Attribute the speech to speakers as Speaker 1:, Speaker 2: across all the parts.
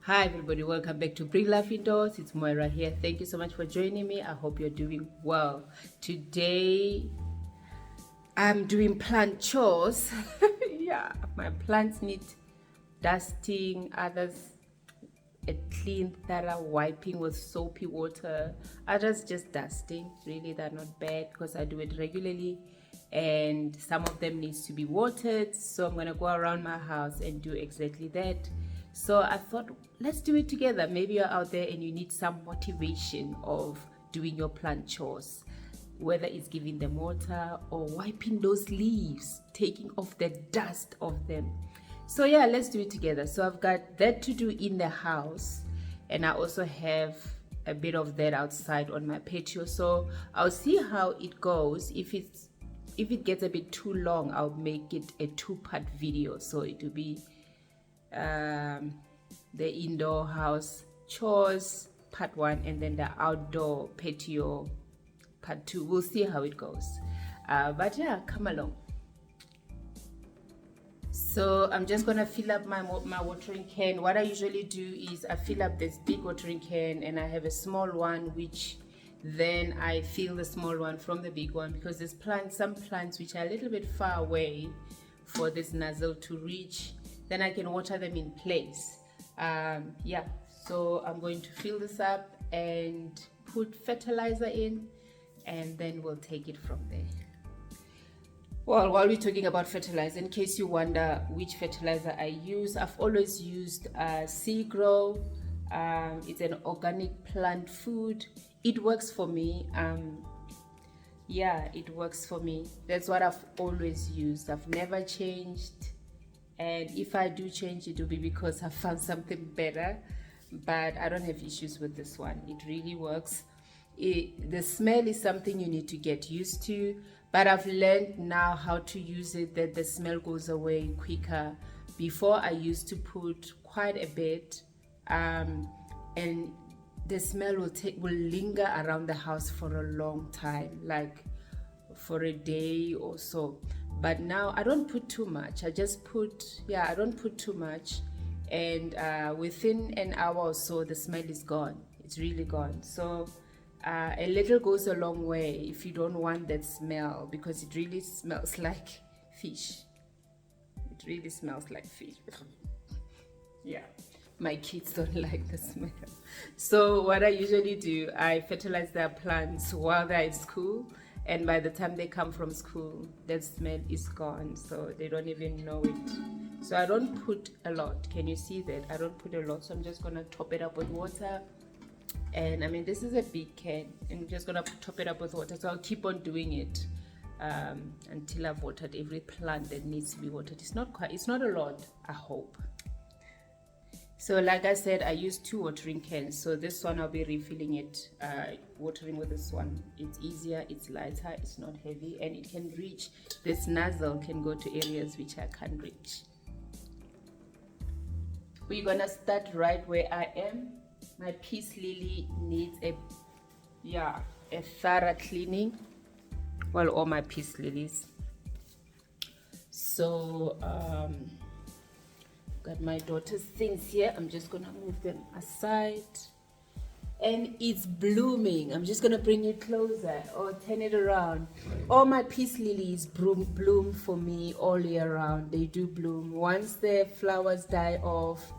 Speaker 1: Hi everybody, welcome back to Bring Life Indoors. It's Moira here. Thank you so much for joining me. I hope you're doing well. Today I'm doing plant chores. Yeah, my plants need dusting, others a clean thorough wiping with soapy water, others just dusting. Really, they're not bad because I do it regularly, and some of them needs to be watered, so I'm gonna go around my house and do exactly that. So I thought, let's do it together. Maybe you're out there and you need some motivation of doing your plant chores, whether it's giving them water or wiping those leaves, taking off the dust of them. So yeah, let's do it together. So I've got that to do in the house, and I also have a bit of that outside on my patio. So I'll see how it goes. If it gets a bit too long, I'll make it a two-part video. So it will be the indoor house chores part 1, and then the outdoor patio part 2. We'll see how it goes. But yeah, come along. So I'm just gonna fill up my watering can. What I usually do is I fill up this big watering can, and I have a small one, which then I fill the small one from the big one, because there's some plants which are a little bit far away for this nozzle to reach. Then I can water them in place. Yeah, so I'm going to fill this up and put fertilizer in, and then we'll take it from there. Well, while we're talking about fertilizer, in case you wonder which fertilizer I use, I've always used Seagrow. It's an organic plant food. It works for me. Yeah, it works for me. That's what I've always used. I've never changed. And if I do change, it will be because I found something better. But I don't have issues with this one. It really works. The smell is something you need to get used to, but I've learned now how to use it, that the smell goes away quicker. Before, I used to put quite a bit, and the smell will linger around the house for a long time, like for a day or so. But now I don't put too much. I don't put too much, and within an hour or so the smell is gone. It's really gone. So a little goes a long way if you don't want that smell, because it really smells like fish. It really smells like fish. Yeah, my kids don't like the smell. So what I usually do, I fertilize their plants while they're in school, and by the time they come from school, that smell is gone, so they don't even know it. So I don't put a lot. Can you see that? I don't put a lot. So I'm just gonna top it up with water. And I mean, this is a big can, and I'm just gonna top it up with water. So I'll keep on doing it until I've watered every plant that needs to be watered. It's not a lot, I hope. So like I said, I use 2 watering cans. So this one I'll be refilling it, watering with this one. It's easier, it's lighter, it's not heavy, and it can reach, this nozzle can go to areas which I can't reach. We're gonna start right where I am. My peace lily needs a thorough cleaning. Well, all my peace lilies. So got my daughter's things here. I'm just gonna move them aside, and it's blooming. I'm just gonna bring it closer or turn it around. All my peace lilies bloom for me all year round. They do bloom. Once the flowers die off,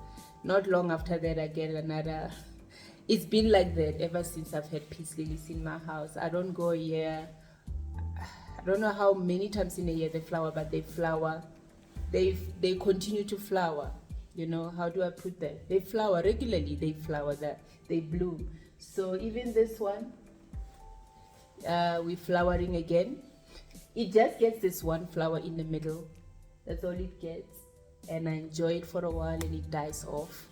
Speaker 1: not long after that I get another. It's been like that ever since I've had peace lilies in my house. I don't go a year, I don't know how many times in a year they flower, but they flower. They continue to flower. You know, how do I put that? They flower regularly. They flower, that they bloom. So even this one, we're flowering again. It just gets this one flower in the middle. That's all it gets, and I enjoy it for a while, and it dies off,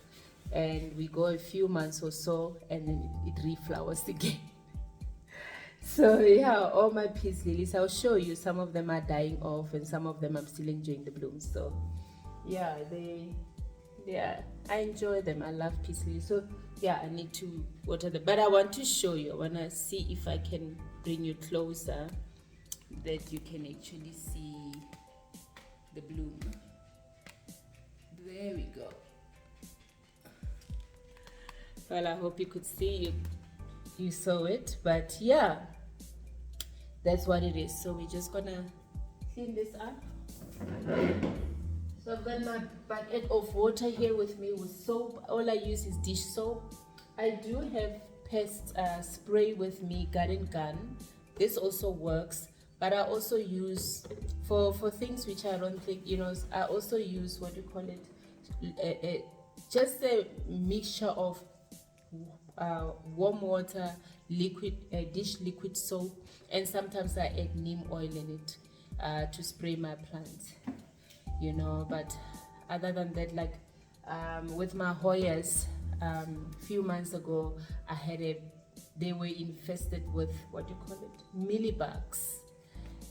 Speaker 1: and we go a few months or so, and then it reflowers again. So yeah, all my peace lilies, I'll show you, some of them are dying off, and some of them I'm still enjoying the blooms. So yeah, I enjoy them. I love peace lilies. So yeah, I need to water them, but I want to show you. I want to see if I can bring you closer, that you can actually see the bloom. There we go. Well, I hope you could see, you saw it, but yeah, that's what it is. So we're just gonna clean this up. So I've got my bucket of water here with me with soap. All I use is dish soap. I do have pest spray with me, garden gun. This also works, but I also use for things which I don't think, I also use, what do you call it, just a mixture of warm water, liquid dish liquid soap, and sometimes I add neem oil in it to spray my plants, but other than that, like with my Hoyas, few months ago they were infested with, what do you call it, mealybugs,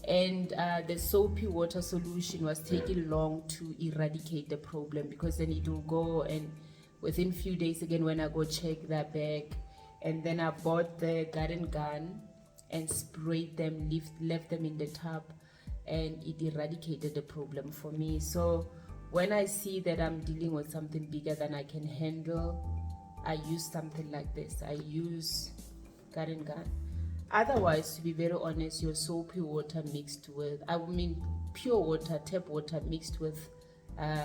Speaker 1: and the soapy water solution was taking long to eradicate the problem, because then it will go, and within few days again when I go check that bag, and then I bought the garden gun and sprayed them, left them in the tub, and it eradicated the problem for me. So when I see that I'm dealing with something bigger than I can handle, I use something like this. I use garden gun. Otherwise, to be very honest, your soapy water mixed with, pure water, tap water mixed with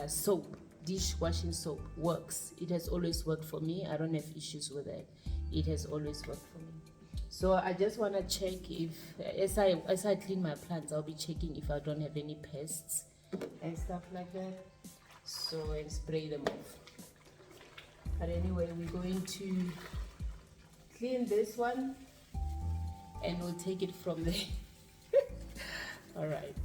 Speaker 1: soap, dishwashing soap works. It has always worked for me. I don't have issues with it. It has always worked for me. So I just want to check if, as I clean my plants, I'll be checking if I don't have any pests and stuff like that. So, and spray them off. But anyway, we're going to clean this one, and we'll take it from there. All right.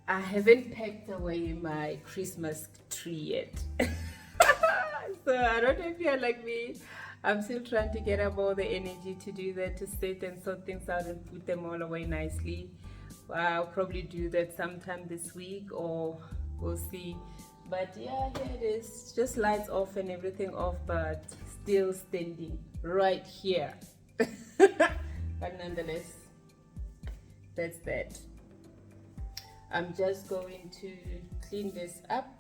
Speaker 1: I haven't packed away my Christmas tree yet. So I don't know if you're like me. I'm still trying to get up all the energy to do that, to sit and sort things out and put them all away nicely. I'll probably do that sometime this week, or we'll see. But yeah, here it is. Just lights off and everything off, but still standing right here. But nonetheless, that's that. I'm just going to clean this up.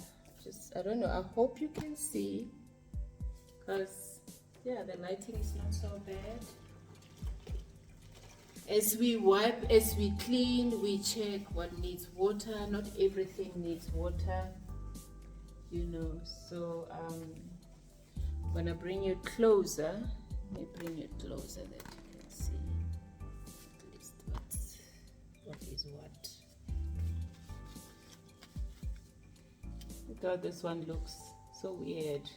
Speaker 1: I don't know, I hope you can see, because yeah, the lighting is not so bad. As we wipe, as we clean, we check what needs water. Not everything needs water, you know. So I'm gonna bring you closer. Let me bring you closer that you can see at least what is what. Look how this one looks so weird.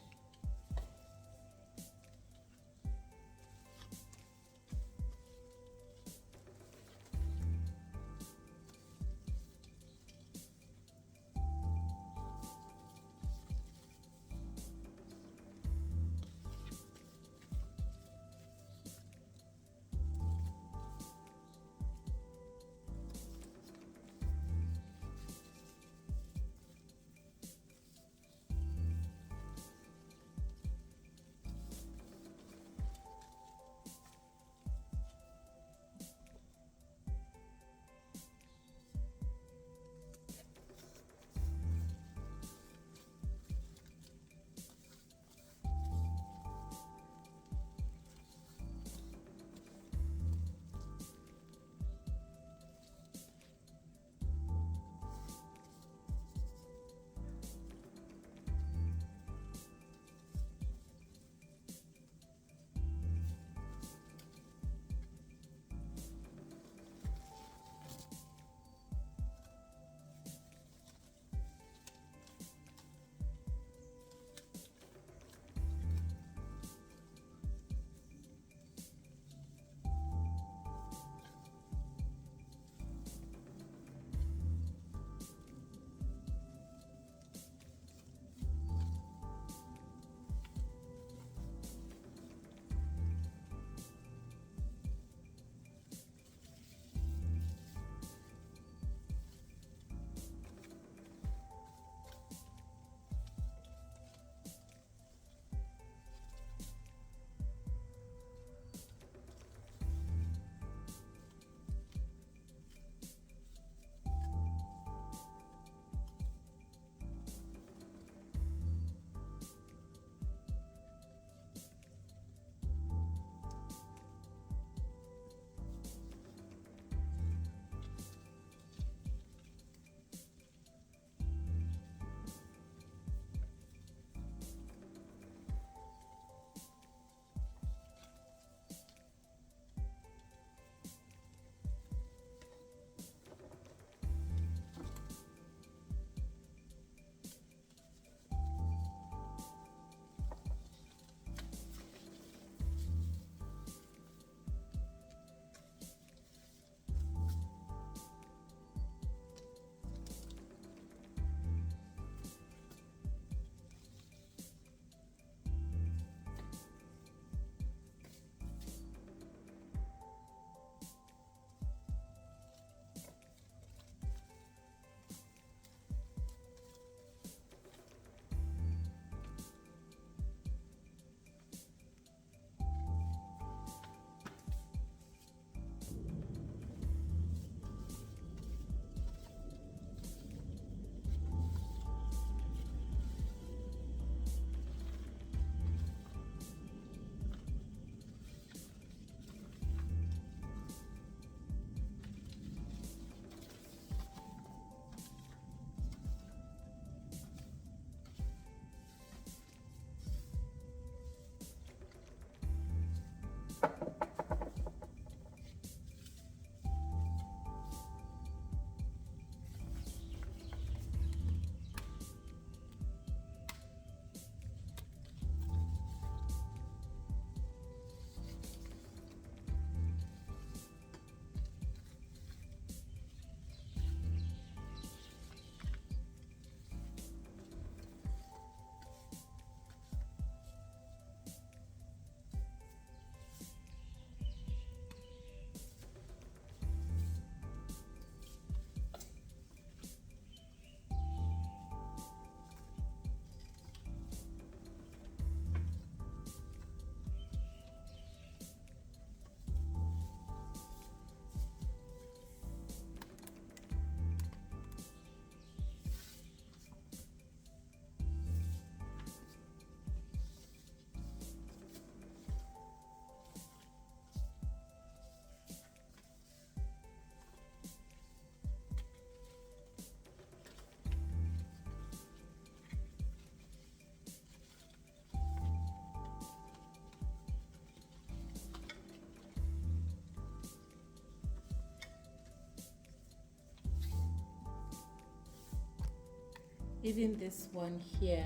Speaker 1: Even this one here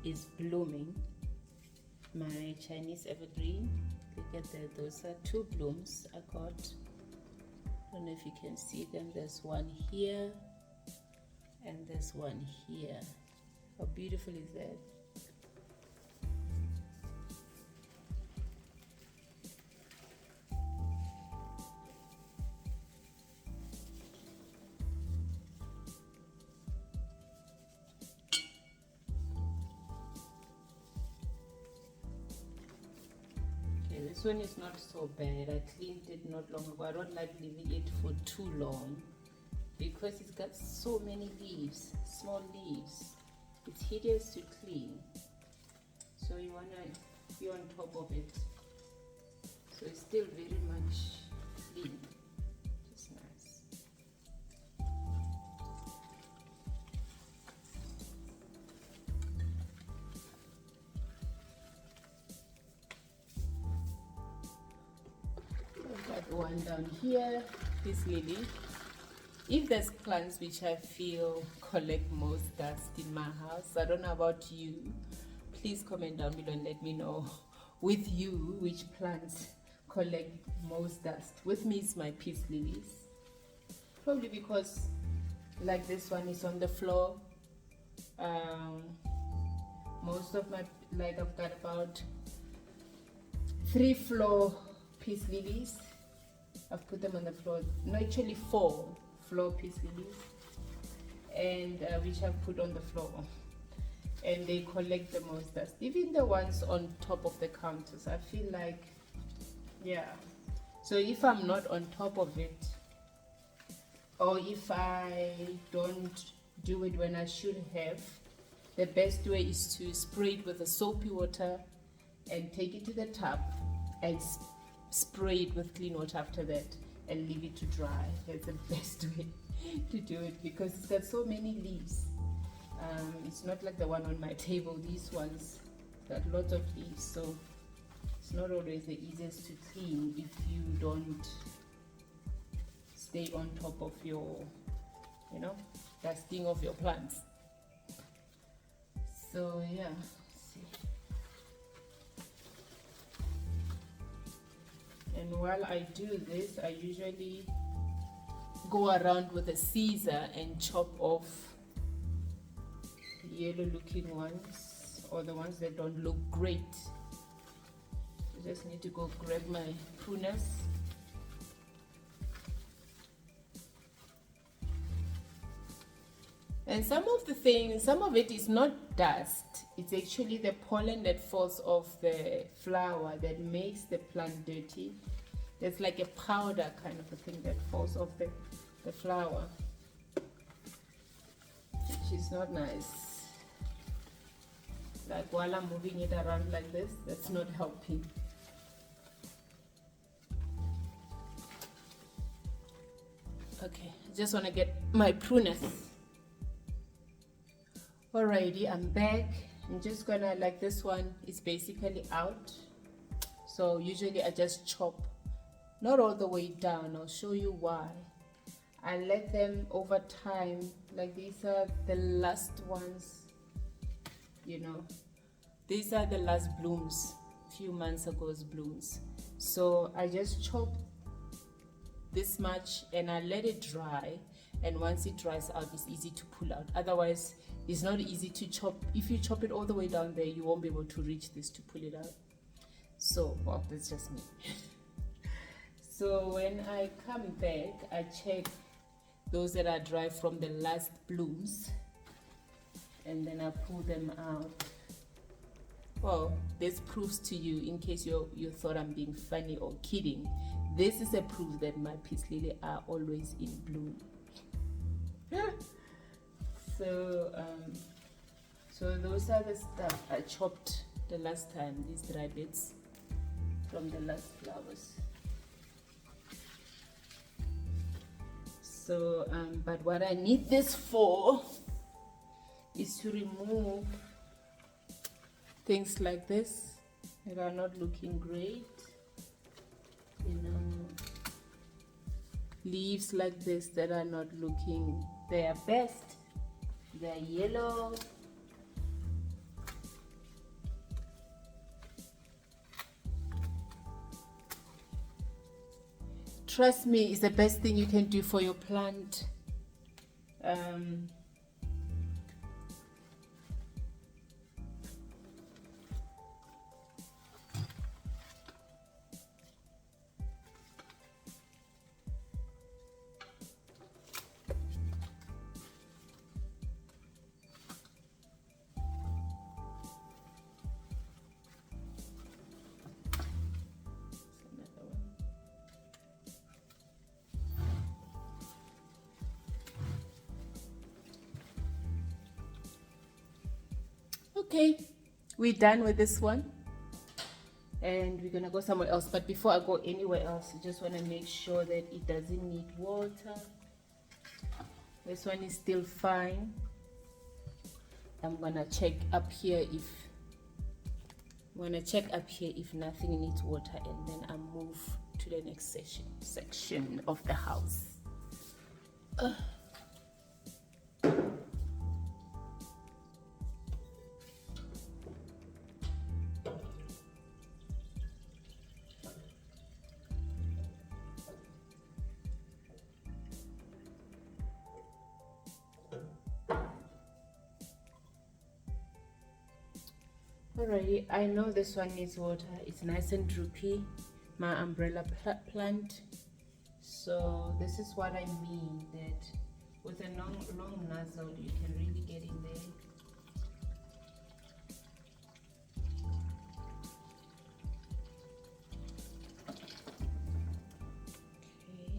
Speaker 1: is blooming. My Chinese evergreen. Look at that. Those are 2 blooms I got. I don't know if you can see them. There's one here and there's one here. How beautiful is that? This one is not so bad. I cleaned it not long ago. I don't like leaving it for too long because it's got so many leaves, small leaves. It's hideous to clean. So you wanna be on top of it. So it's still very much clean. Just nice. I've got one down here, this lily. If there's plants which I feel collect most dust in my house, I don't know about you, please comment down below and let me know with you which plants collect most dust. With me it's my peace lilies, probably because like this one is on the floor. Most of my, like I've got about 3 floor peace lilies. I've put them on the floor, no, actually 4 floor peace lilies, and which I've put on the floor, and they collect the most dust. Even the ones on top of the counters, I feel like, yeah. So if I'm not on top of it, or if I don't do it when I should have, the best way is to spray it with a soapy water and take it to the tub and spray it with clean water after that and leave it to dry. That's the best way to do it because it's got so many leaves. It's not like the one on my table. These ones got lots of leaves, so it's not always the easiest to clean if you don't stay on top of your, you know, dusting of your plants. So yeah, let's see. And while I do this, I usually go around with a scissor and chop off the yellow looking ones or the ones that don't look great. I just need to go grab my pruners. And some of it is not dust. It's actually the pollen that falls off the flower that makes the plant dirty. There's like a powder kind of a thing that falls off the flower, which is not nice. Like while I'm moving it around like this, that's not helping. Okay, I just want to get my pruners. Alrighty, I'm back. I'm just gonna, like this one is basically out, so usually I just chop, not all the way down. I'll show you why. I let them over time, like these are the last ones, you know, these are the last blooms, few months ago's blooms. So I just chop this much and I let it dry, and once it dries out, it's easy to pull out. Otherwise it's not easy to chop. If you chop it all the way down there, you won't be able to reach this to pull it out. So, well, that's just me. So when I come back, I check those that are dry from the last blooms, and then I pull them out. Well, this proves to you, in case you thought I'm being funny or kidding, this is a proof that my peace lily are always in bloom. So those are the stuff I chopped the last time, these dry bits from the last flowers. So but what I need this for is to remove things like this that are not looking great, you know, leaves like this that are not looking their best. They're yellow. Trust me, it's the best thing you can do for your plant. Okay, we're done with this one and we're gonna go somewhere else. But before I go anywhere else, I just want to make sure that it doesn't need water. This one is still fine. I'm gonna check up here if nothing needs water, and then I move to the next section of the house. Alrighty, I know this one needs water. It's nice and droopy, my umbrella plant. So this is what I mean, that with a long nozzle you can really get in there. Okay,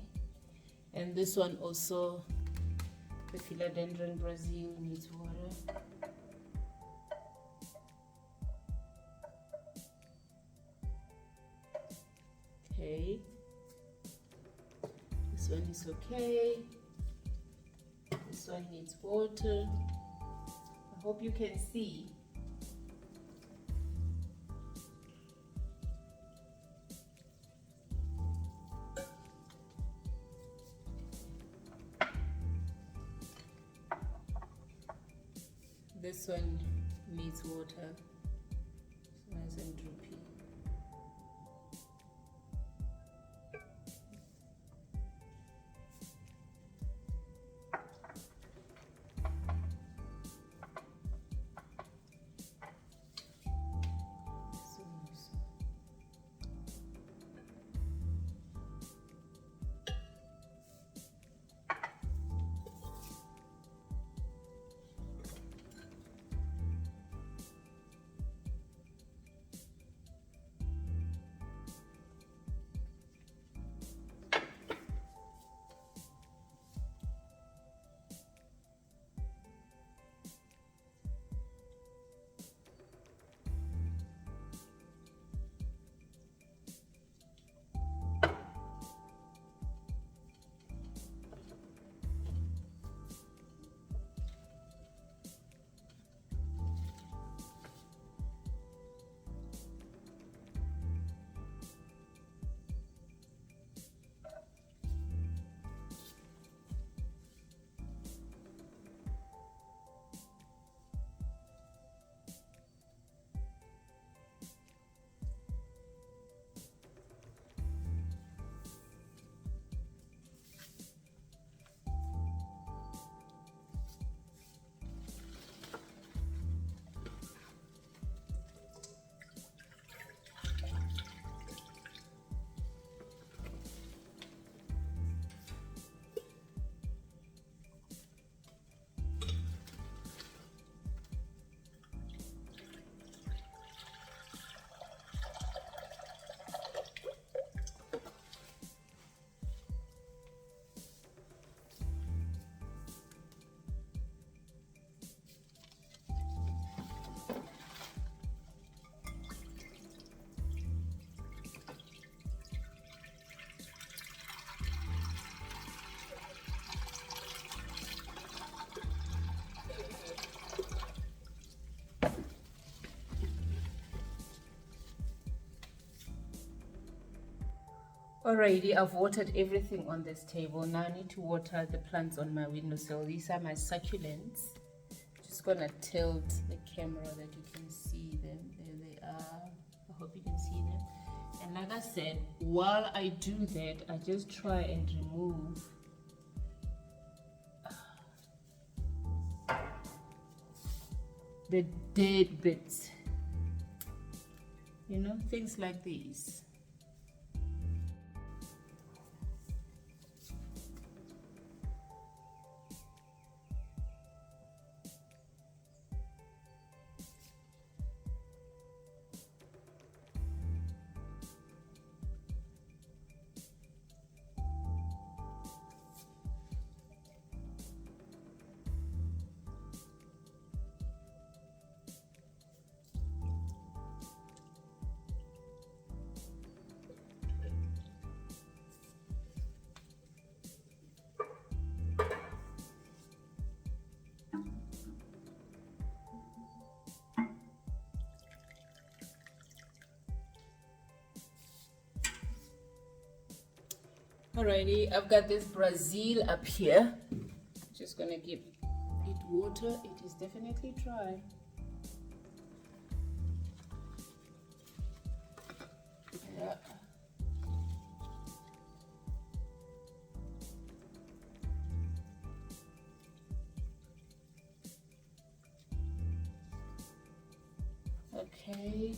Speaker 1: and this one also, the philodendron Brazil, needs water. Okay, this one is okay. This one needs water. I hope you can see. This one needs water. It's nice and droopy. Alrighty, I've watered everything on this table. Now I need to water the plants on my windowsill. These are my succulents. just gonna tilt the camera that you can see them. There they are. I hope you can see them. And like I said, while I do that, I just try and remove the dead bits, you know, things like these. Alrighty, I've got this Brazil up here. Just gonna give it water. It is definitely dry. Yeah. Okay.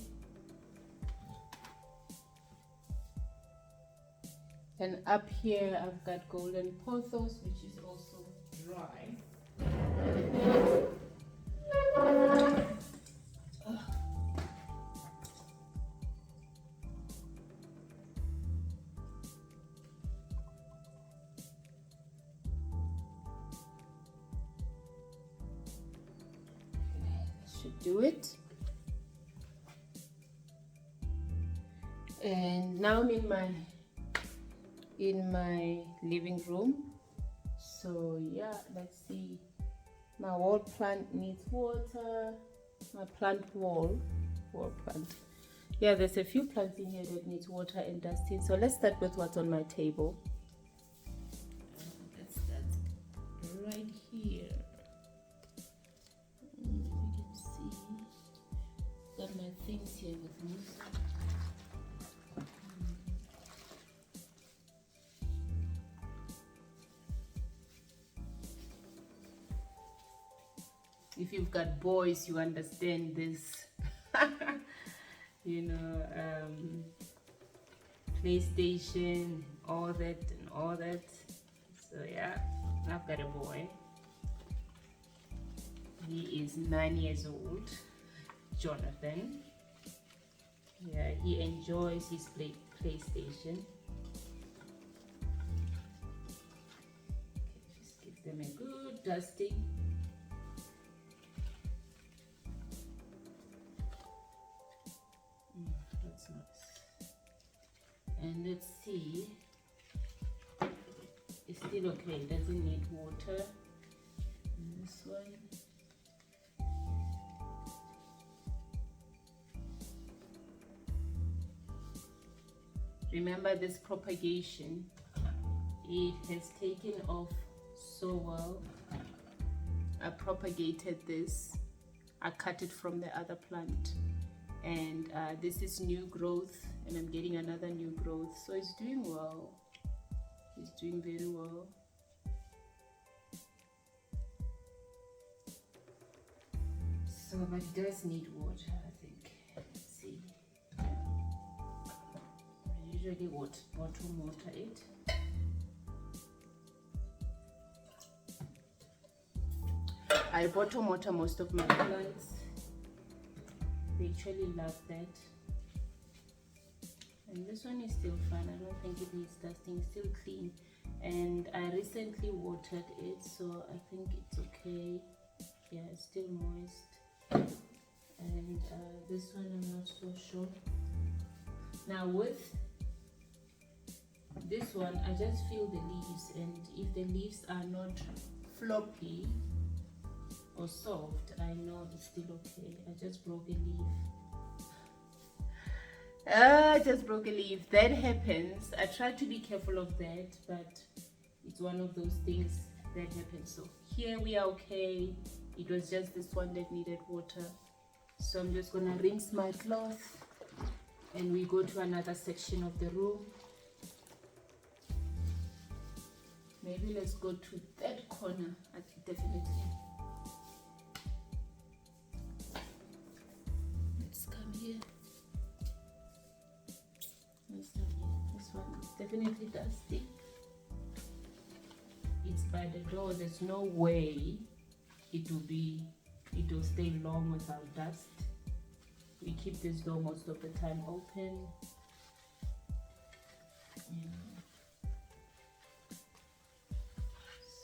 Speaker 1: And up here I've got golden pothos, which is also dry. Should do it. And now I'm in my living room. So yeah, let's see. My wall plant needs water. My wall plant. Yeah, there's a few plants in here that needs water and dusting. So let's start with what's on my table. Let's start right here. You can see, got my things here with me. If you've got boys, you understand this. You know, PlayStation, all that. So yeah, I've got a boy. He is 9 years old, Jonathan. Yeah, he enjoys his PlayStation. Okay, just give them a good dusting. That's nice. And let's see. It's still okay. It doesn't need water. And this one. Remember this propagation, it has taken off so well. I propagated this, I cut it from the other plant, and this is new growth, and I'm getting another new growth, so it's doing well. It's doing very well. So, but it does need water, I think. Let's see. I usually bottom water it. I bottom water most of my plants. They actually love that. And this one is still fine. I don't think it needs dusting. It's still clean. And I recently watered it, so I think it's okay. Yeah, it's still moist. And this one I'm not so sure. Now with this one, I just feel the leaves, and if the leaves are not floppy or soft, I know it's still okay. I just broke a leaf. I just broke a leaf. That happens. I try to be careful of that, but it's one of those things that happens. So here we are okay. It was just this one that needed water. So I'm just gonna rinse my cloth and we go to another section of the room. Maybe let's go to that corner. Definitely. Let's come here. Let's come here. This one is definitely dusty. It's by the door. There's no way it will stay long without dust. We keep this door most of the time open.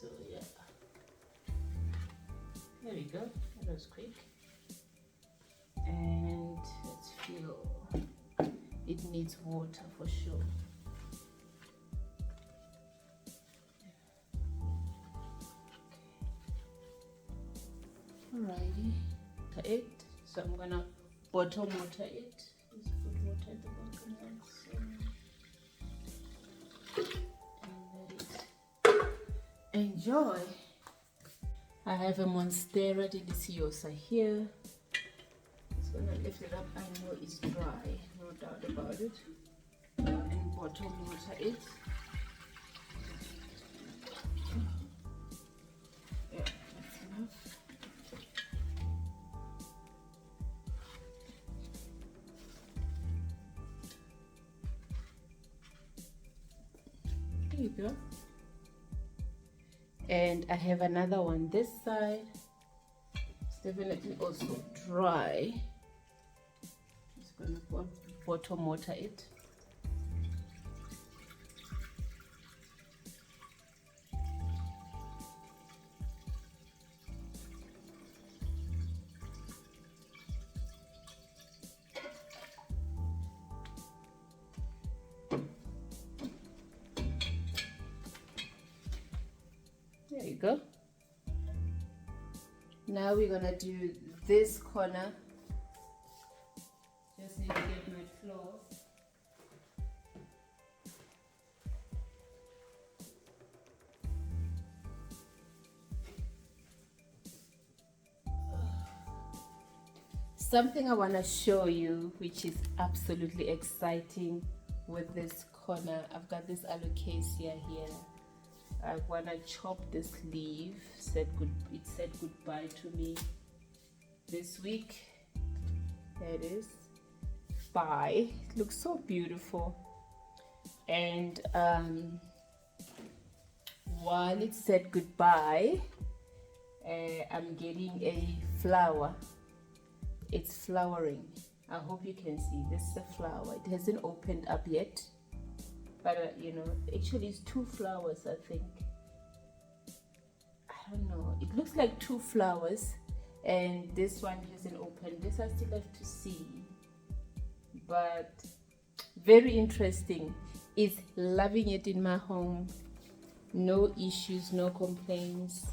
Speaker 1: So yeah, there we go. That was quick. And let's feel it needs water for sure. Alrighty, it. So I'm gonna bottom water it. Just put water at the bottom like so. And let it enjoy. I have a Monstera Deliciosa here. Just gonna lift it up. I know it's dry, no doubt about it. And bottom water it. Yeah, that's enough. There you go. And I have another one this side. It's definitely also dry. Just gonna bottom water it. There you go. Now we're gonna do this corner. Just need to get my floor. Something I want to show you, which is absolutely exciting with this corner. I've got this alocasia here. I want to chop this leaf. It said goodbye to me this week. There it is. Bye. It looks so beautiful. And while it said goodbye, I'm getting a flower. It's flowering. I hope you can see. This is a flower. It hasn't opened up yet. But you know, actually it's two flowers, I think. I don't know. It looks like two flowers, and this one hasn't opened. This I still have to see. But very interesting. It's loving it in my home. No issues, no complaints.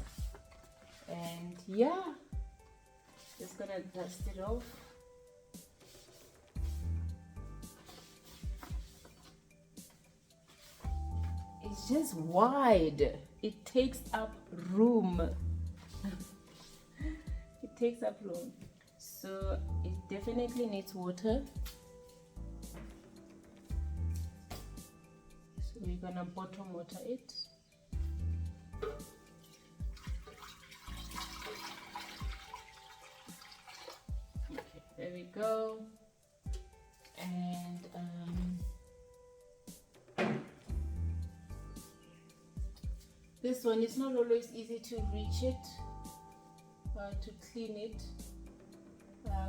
Speaker 1: And yeah, just gonna dust it off. It's just wide. It takes up room. It takes up room. So it definitely needs water. So we're gonna bottom water it. Okay, there we go. And this one is not always easy to reach it, to clean it,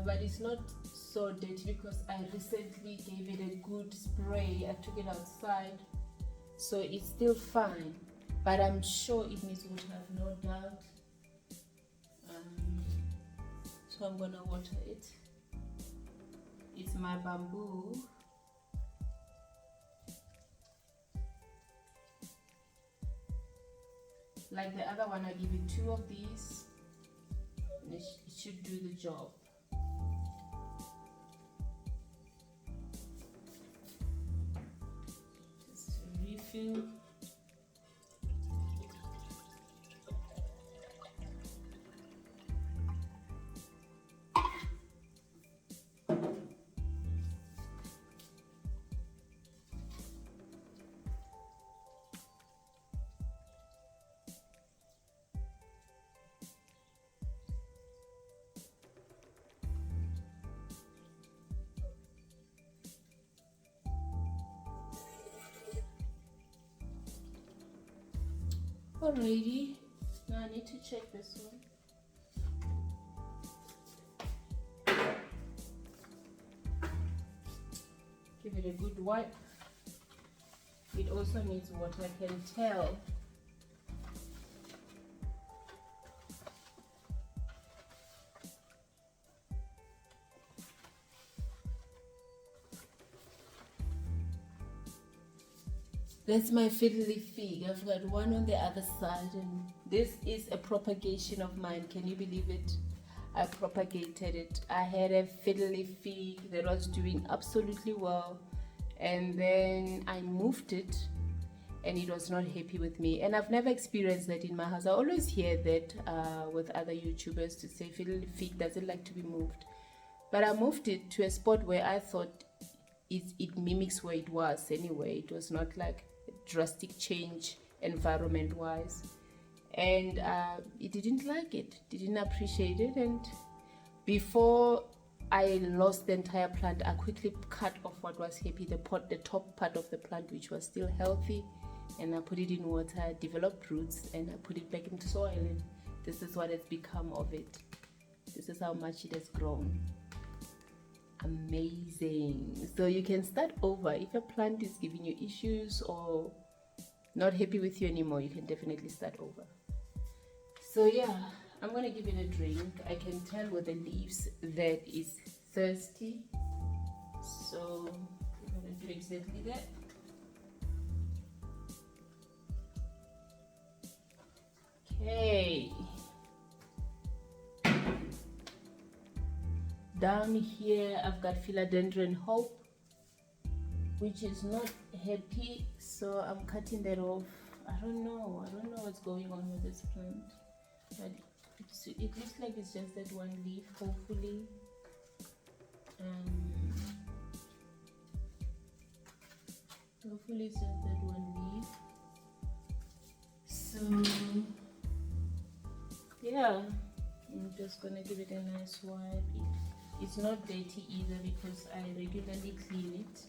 Speaker 1: but it's not so dirty because I recently gave it a good spray. I took it outside, so it's still fine, but I'm sure it needs water, no doubt. So I'm gonna water it. It's my bamboo. Like the other one, I give it 2 of these, and it should do the job. Just refill. Alrighty, now I need to check this one. Give it a good wipe. It also needs water, I can tell. That's my fiddly fig. I've got one on the other side, and this is a propagation of mine. Can you believe it? I propagated it. I had a fiddly fig that was doing absolutely well, and then I moved it and it was not happy with me. And I've never experienced that in my house. I always hear that with other YouTubers to say fiddly fig doesn't like to be moved. But I moved it to a spot where I thought it mimics where it was anyway. It was not like a drastic change environment wise. And it didn't like it, didn't appreciate it. And before I lost the entire plant, I quickly cut off what was happy, the top part of the plant, which was still healthy, and I put it in water, developed roots, and I put it back into soil, and this is what has become of it. This is how much it has grown. Amazing. So you can start over. If a plant is giving you issues or not happy with you anymore, you can definitely start over. So yeah, I'm gonna give it a drink. I can tell with the leaves that it's thirsty, so I'm gonna do exactly that. Okay, down here I've got philodendron hope, which is not happy, so I'm cutting that off. I don't know what's going on with this plant, but it looks like it's just that one leaf, hopefully. Hopefully it's just that one leaf. So yeah, I'm just gonna give it a nice wipe. It's not dirty either because I regularly clean it.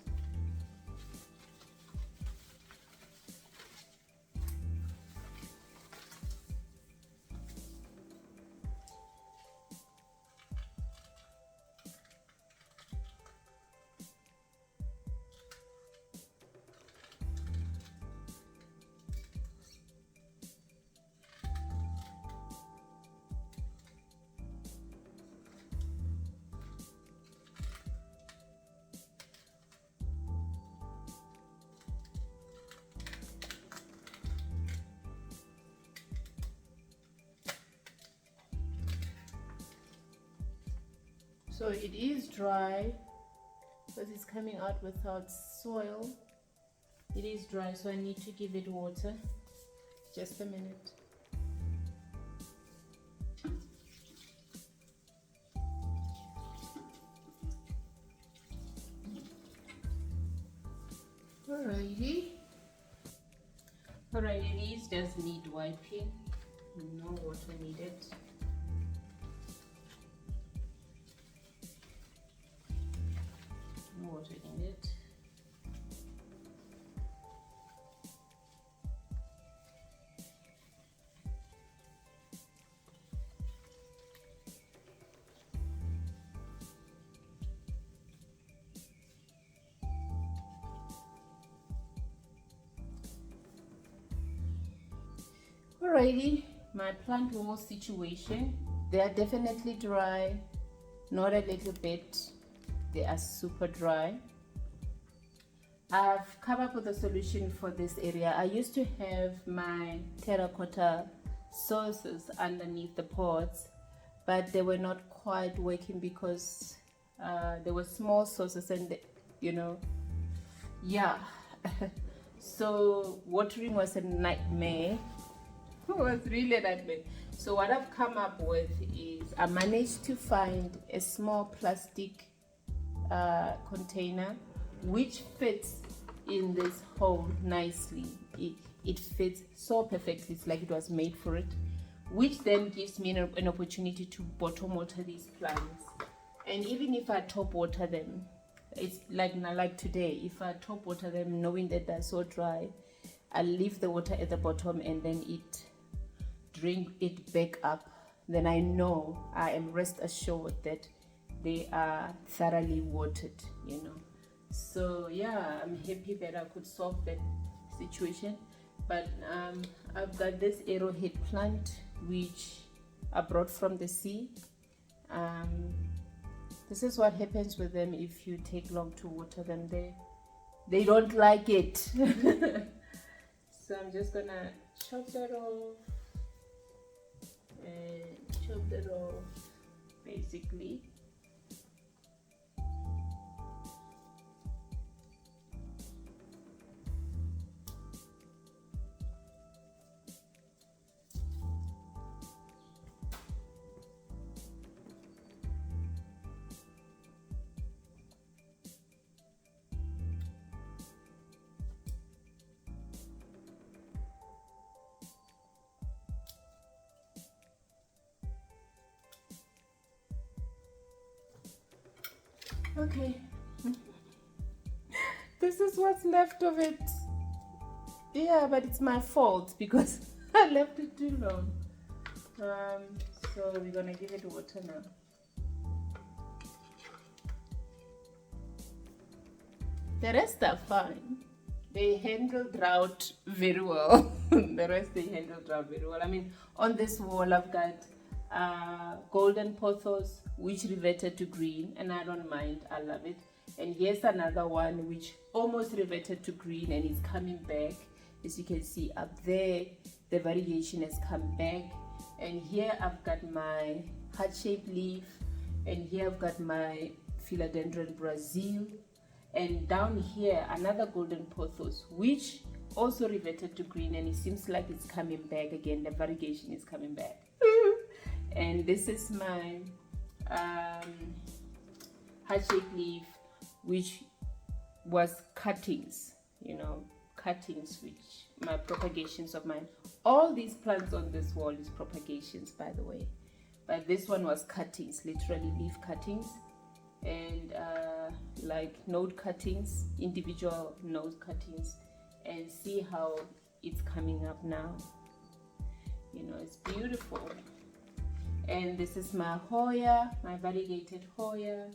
Speaker 1: So it is dry because it's coming out without soil. It is dry, so I need to give it water. Just a minute. Alrighty. Alright, it is just need wiping. No water needed. Water in it. Alrighty, my plant wall situation. They are definitely dry, not a little bit. They are super dry. I've come up with a solution for this area. I used to have my terracotta saucers underneath the pots, but they were not quite working because they were small saucers and yeah. So watering was a nightmare. It was really a nightmare. So what I've come up with is I managed to find a small plastic container which fits in this hole nicely. It fits so perfectly. It's like it was made for it, which then gives me an opportunity to bottom water these plants. And even if I top water them, it's like today, if I top water them knowing that they're so dry, I leave the water at the bottom and then drink it back up, then I know, I am rest assured that they are thoroughly watered, you know. So yeah, I'm happy that I could solve that situation. But I've got this arrowhead plant which I brought from the sea. This is what happens with them if you take long to water them. They don't like it. So I'm just gonna chop that off and chop that off basically. Okay, this is what's left of it. Yeah, but it's my fault because I left it too long. So we're gonna give it water now. The rest are fine. They handle drought very well. The rest they handle drought very well. I mean, on this wall I've got golden pothos which reverted to green, and I don't mind, I love it. And here's another one which almost reverted to green and it's coming back. As you can see up there, the variegation has come back. And here I've got my heart-shaped leaf, and here I've got my philodendron Brazil, and down here another golden pothos which also reverted to green, and it seems like it's coming back again. The variegation is coming back. And this is my heart-shaped leaf which was cuttings, you know, cuttings, which my propagations of mine. All these plants on this wall is propagations, by the way, but this one was cuttings, literally leaf cuttings, and like node cuttings, individual node cuttings. And see how it's coming up now, you know, it's beautiful. And this is my Hoya, my variegated Hoya,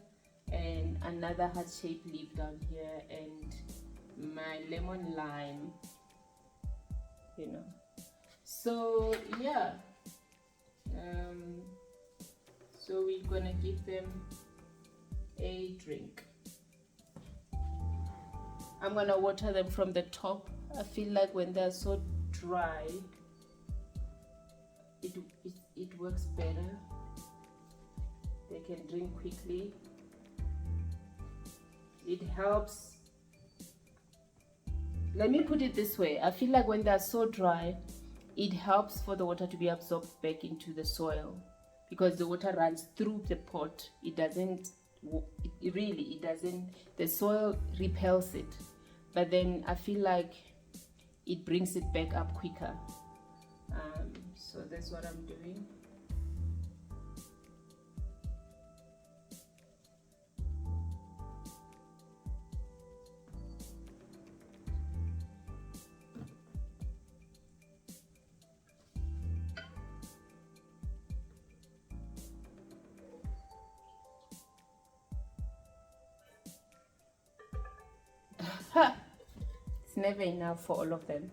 Speaker 1: and another heart-shaped leaf down here, and my lemon lime, you know. So yeah, so we're gonna give them a drink. I'm gonna water them from the top. I feel like when they're so dry, it works better. They can drink quickly. It helps. Let me put it this way. I feel like when they're so dry, it helps for the water to be absorbed back into the soil, because the water runs through the pot. It doesn't, it doesn't, the soil repels it. But then I feel like it brings it back up quicker. So that's what I'm doing. It's never enough for all of them.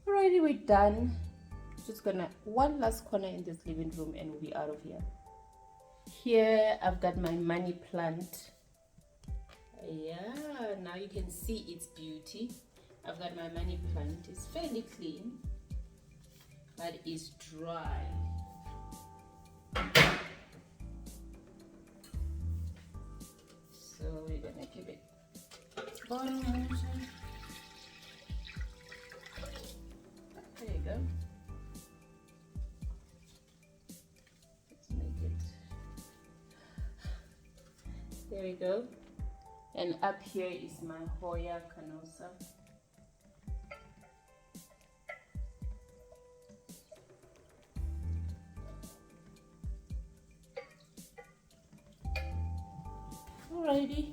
Speaker 1: Alrighty, we're done. just gonna one last corner in this living room and we'll be out of here. Here I've got my money plant. Yeah, now you can see its beauty. I've got my money plant. It's fairly clean, but it's dry. So we're gonna give it bottom water. There you go. Let's make it. There we go. And up here is my Hoya canosa. Alrighty.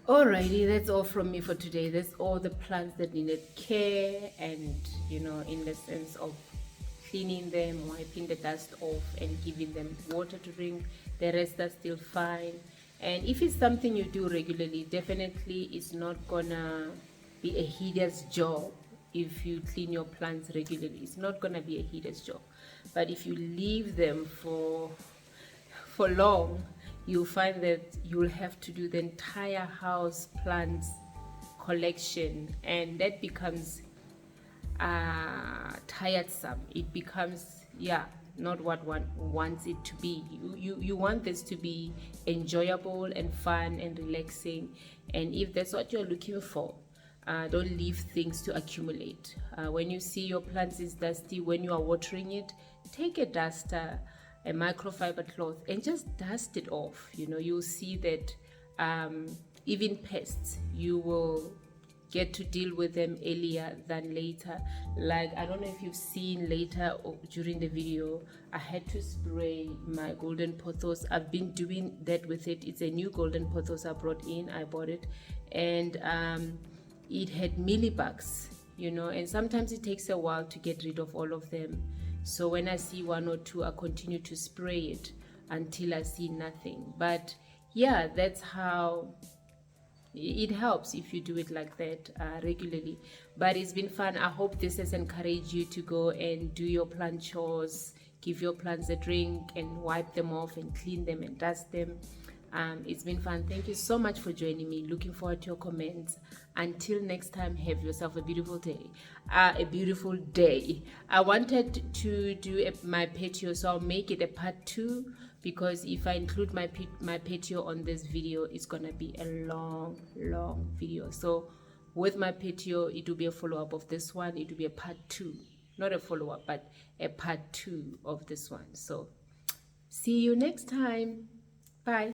Speaker 1: Alrighty, that's all from me for today. That's all the plants that needed care, and in the sense of cleaning them, wiping the dust off, and giving them water to drink. The rest are still fine. And if it's something you do regularly, definitely it's not gonna be a hideous job. If you clean your plants regularly, it's not gonna be a hideous job. But if you leave them for long, you'll find that you'll have to do the entire house plants collection, and that becomes tiresome. It becomes, yeah, not what one wants it to be. You want this to be enjoyable and fun and relaxing, and if that's what you're looking for, don't leave things to accumulate. When you see your plants is dusty, when you are watering it, take a duster, a microfiber cloth, and just dust it off. You'll see that even pests, you will get to deal with them earlier than later. Like, I don't know if you've seen later or during the video, I had to spray my golden pothos. I've been doing that with it. It's a new golden pothos I brought in. I bought it, and it had mealybugs, and sometimes it takes a while to get rid of all of them. So when I see one or two, I continue to spray it until I see nothing. But yeah, that's how it helps if you do it like that regularly. But it's been fun. I hope this has encouraged you to go and do your plant chores, give your plants a drink, and wipe them off and clean them and dust them. It's been fun. Thank you so much for joining me. Looking forward to your comments. Until next time, have yourself a beautiful day. I wanted to do my patio, so I'll make it a part 2, because if I include my patio on this video, it's gonna be a long video. So with my patio, it will be a follow-up of this one. It will be a part 2, not a follow-up, but a part 2 of this one. So see you next time. Bye.